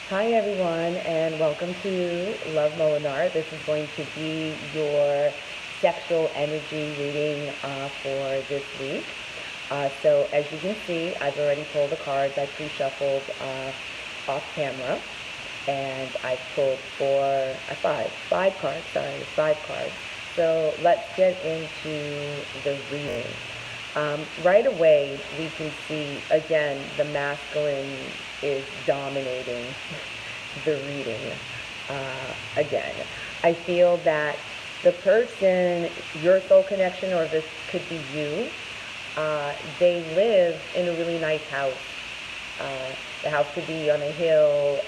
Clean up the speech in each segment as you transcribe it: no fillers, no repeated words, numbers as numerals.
Hi everyone, and welcome to Love MOLINAR. This is going to be your sexual energy reading for this week. So as you can see, I've already pulled the cards. I pre-shuffled off camera, and I pulled five cards. Sorry, 5 cards. So let's get into the reading. Right away, we can see, again, the masculine is dominating the reading. Again, I feel that the person, your soul connection, or this could be you, they live in a really nice house. The house could be on a hill.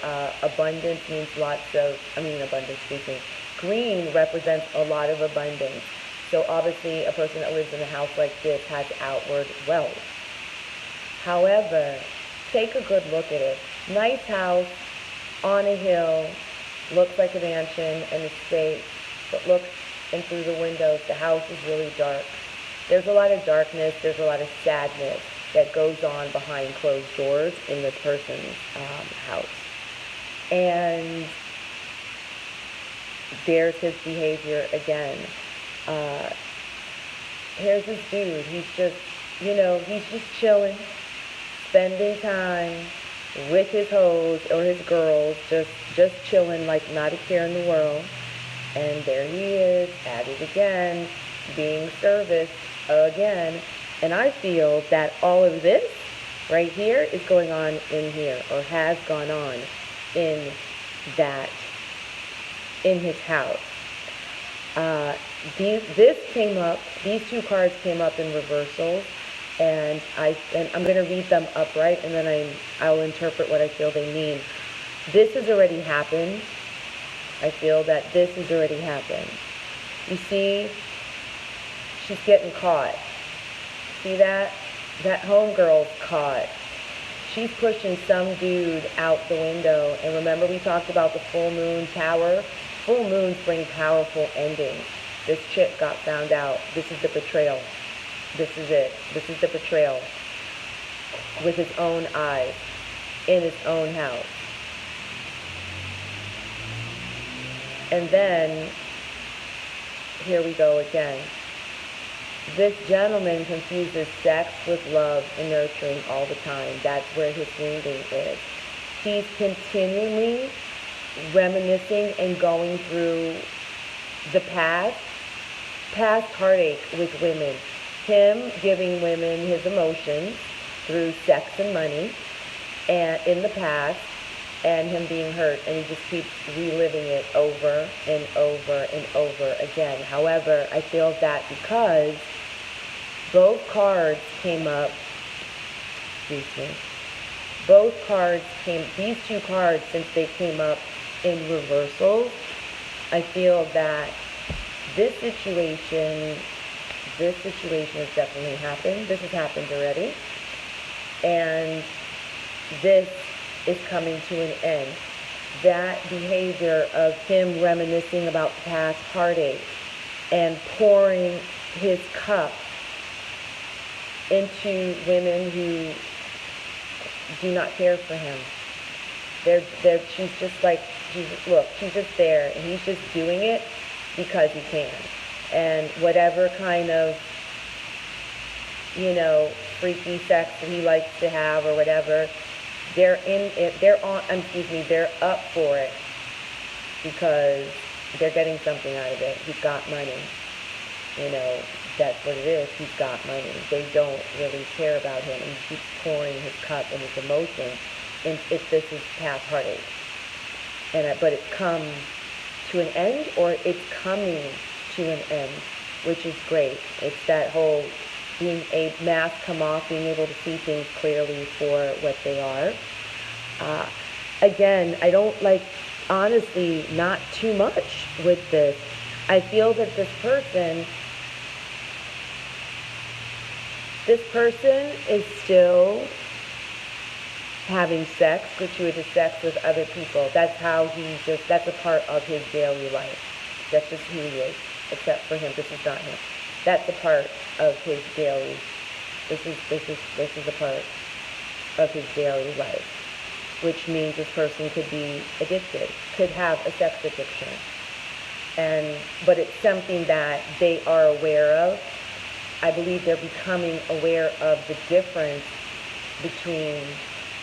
Abundance means abundance, excuse me. Green represents a lot of abundance. So obviously a person that lives in a house like this has outward wealth. However, take a good look at it. Nice house on a hill, looks like a mansion, an estate, but look in through the windows, the house is really dark. There's a lot of darkness, there's a lot of sadness that goes on behind closed doors in this person's house. And there's his behavior again. Here's this dude, he's just chilling, spending time with his hoes or his girls, just chilling like not a care in the world. And there he is, at it again, being serviced again. And I feel that all of this right here is going on in here, or has gone on in his house. These two cards came up in reversals, and I'm going to read them upright, and then I'll interpret what I feel they mean. This has already happened. I feel that this has already happened. You see, she's getting caught. See that? That homegirl's caught. She's pushing some dude out the window. And remember we talked about the full moon power? Full moons bring powerful endings. This chick got found out. This is the betrayal. This is it. This is the betrayal. With his own eyes. In his own house. And then, here we go again. This gentleman confuses sex with love and nurturing all the time. That's where his wounding is. He's continually reminiscing and going through the past heartache with women. Him giving women his emotions through sex and money, and in the past, and him being hurt, and he just keeps reliving it over and over and over again. However, I feel that because both cards came up, these two cards, since they came up in reversals, I feel that this situation has definitely happened. This has happened already. And this is coming to an end. That behavior of him reminiscing about past heartache and pouring his cup into women who do not care for him. She's just there, and he's just doing it because he can. And whatever kind of, freaky sex that he likes to have or whatever, they're up for it because they're getting something out of it. He's got money. That's what it is. He's got money. They don't really care about him, and he keeps pouring his cup and his emotions. And if this is past heartache, but it's come to an end, or it's coming to an end, which is great. It's that whole being a mask come off, being able to see things clearly for what they are. Again, I don't honestly, not too much with this. I feel that this person is still having gratuitous sex with other people. That's that's a part of his daily life. That's just who he is. Except for him, this is not him. That's a part of his daily, this is a part of his daily life. which means this person could be addicted, could have a sex addiction. But it's something that they are aware of. I believe they're becoming aware of the difference between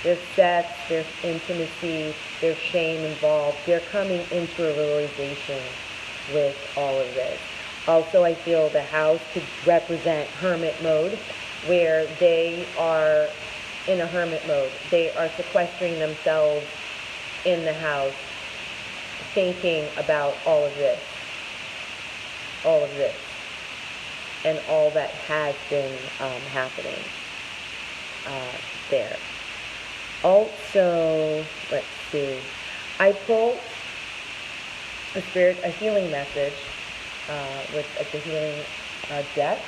their sex, their intimacy, their shame involved. They're coming into a realization with all of this. Also, I feel the house could represent hermit mode, where they are in a hermit mode. They are sequestering themselves in the house, thinking about all of this, and all that has been happening there. Also, let's see, I pulled a healing message with the healing deck.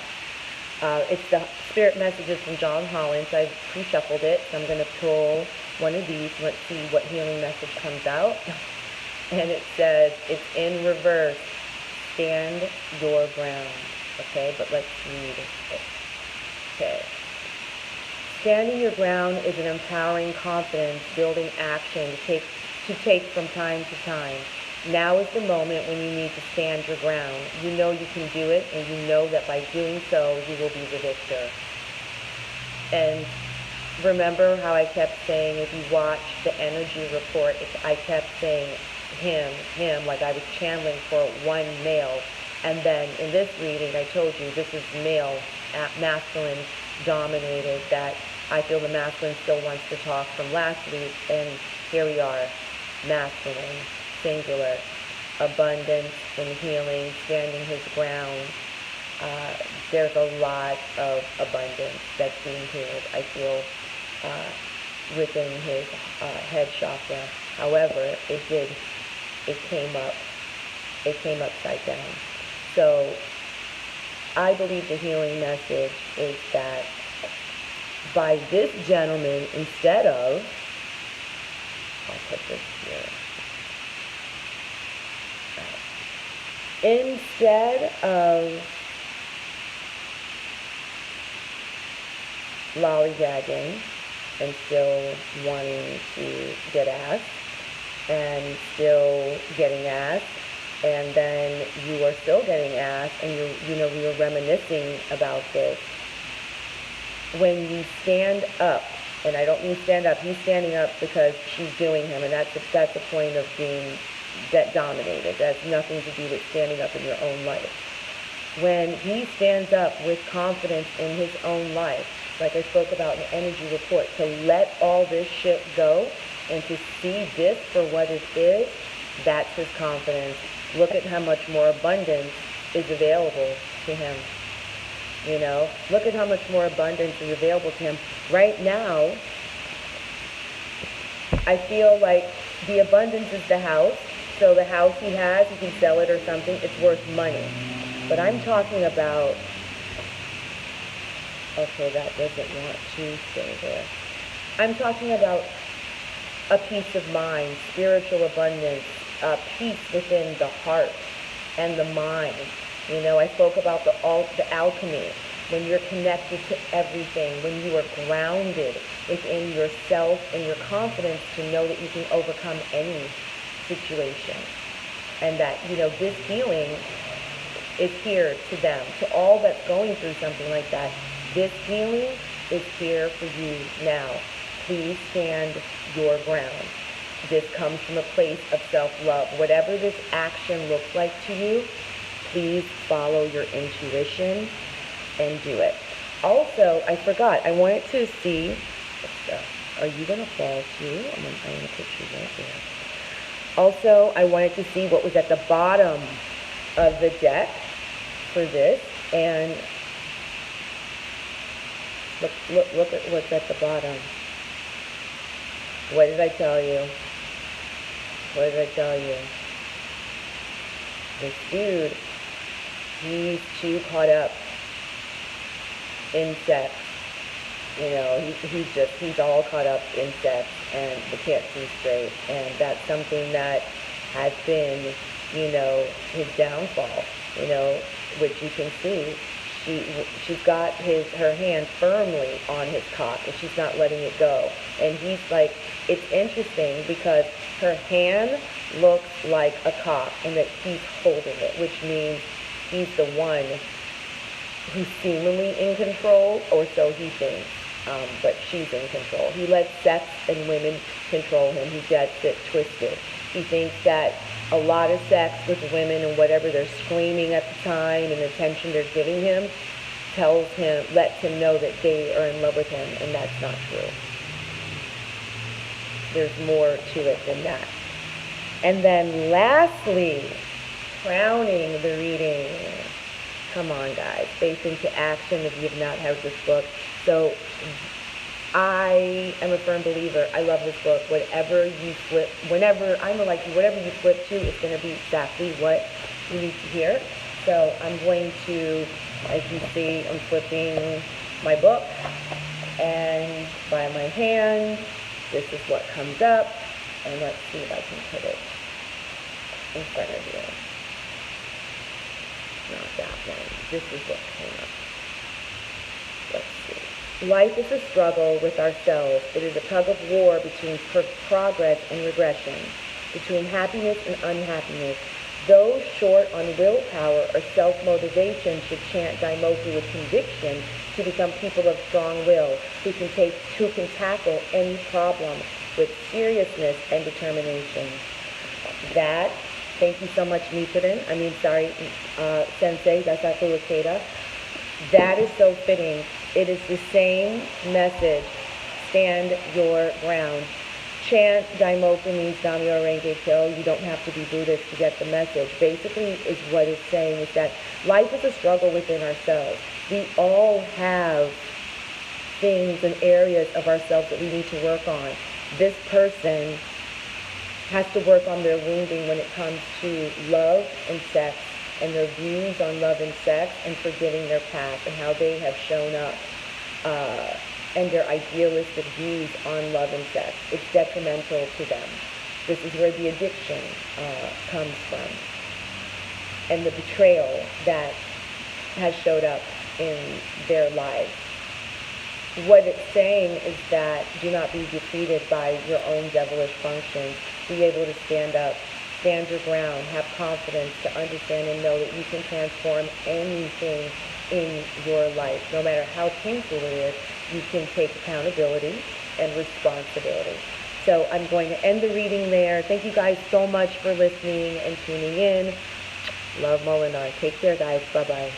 It's the spirit messages from John Holland, so I've pre-shuffled it, so I'm going to pull one of these. Let's see what healing message comes out. And it says, it's in reverse, stand your ground. Okay, but let's read it. Okay. Standing your ground is an empowering confidence, building action to take from time to time. Now is the moment when you need to stand your ground. You know you can do it, and you know that by doing so, you will be the victor. And remember how I kept saying, if you watch the energy report, I kept saying him, like I was channeling for one male. And then in this reading, I told you this is male, masculine dominated, that I feel the masculine still wants to talk from last week, and here we are, masculine, singular, abundance and healing, standing his ground. There's a lot of abundance that's being healed, I feel, within his head chakra. However, it came upside down. So I believe the healing message is that by this gentleman, instead of, I'll put this here, instead of lollygagging and still wanting to get ass and still getting ass, and then you are still getting ass, and we were reminiscing about this. When you stand up, and I don't mean stand up, he's standing up because she's doing him, and that's a point of being dominated. That's nothing to do with standing up in your own life. When he stands up with confidence in his own life, like I spoke about in the energy report, to let all this shit go and to see this for what it is, that's his confidence. Look at how much more abundance is available to him. You know, look at how much more abundance is available to him. Right now, I feel like the abundance is the house. So the house he has, he can sell it or something. It's worth money. But I'm talking about, okay, that doesn't want to stay there. I'm talking about a peace of mind, spiritual abundance, peace within the heart and the mind. You know, I spoke about the alchemy, when you're connected to everything, when you are grounded within yourself and your confidence to know that you can overcome any situation. And that, you know, this healing is here to them, to all that's going through something like that. This healing is here for you now. Please stand your ground. This comes from a place of self-love. Whatever this action looks like to you, please follow your intuition and do it. Also, I forgot, I wanted to see, are you going to fall too? I'm going to put you right there. Also, I wanted to see what was at the bottom of the deck for this, and look at what's at the bottom. What did I tell you? What did I tell you? This dude, he's too caught up in sex. You know, he's all caught up in sex and he can't see straight. And that's something that has been, you know, his downfall, you know, which you can see. she's got her hand firmly on his cock, and she's not letting it go. And he's like, it's interesting because her hand looks like a cock, and that he's holding it, which means he's the one who's seemingly in control, or so he thinks, but she's in control. He lets sex and women control him. He gets it twisted. He thinks that a lot of sex with women and whatever they're screaming at the time and the attention they're giving him lets him know that they are in love with him, and that's not true. There's more to it than that. And then lastly, crowning the reading. Come on, guys. Faith into action if you have not heard this book. So I am a firm believer. I love this book. Whatever you flip, whatever you flip to, it's going to be exactly what you need to hear. So I'm going to, as you see, I'm flipping my book, and by my hand, this is what comes up. And let's see if I can put it in front of you. Not that one. This is what came up. Let's see. Life is a struggle with ourselves. It is a tug of war between progress and regression, between happiness and unhappiness. Those short on willpower or self-motivation should chant Daimoku with conviction to become people of strong will, who can tackle any problem with seriousness and determination. Thank you so much, Sensei, Dasaku Ikeda. That is so fitting. It is the same message. Stand your ground. Chant Daimoku means Daimyo Renge Kyo. You don't have to be Buddhist to get the message. Basically, is what it's saying is that life is a struggle within ourselves. We all have things and areas of ourselves that we need to work on. This person has to work on their wounding when it comes to love and sex, and their views on love and sex, and forgetting their past and how they have shown up, and their idealistic views on love and sex. It's detrimental to them. This is where the addiction comes from, and the betrayal that has showed up in their lives. What it's saying is that do not be defeated by your own devilish functions. Be able to stand up, stand your ground, have confidence to understand and know that you can transform anything in your life. No matter how painful it is, you can take accountability and responsibility. So I'm going to end the reading there. Thank you guys so much for listening and tuning in. Love Molinar. Take care, guys. Bye-bye.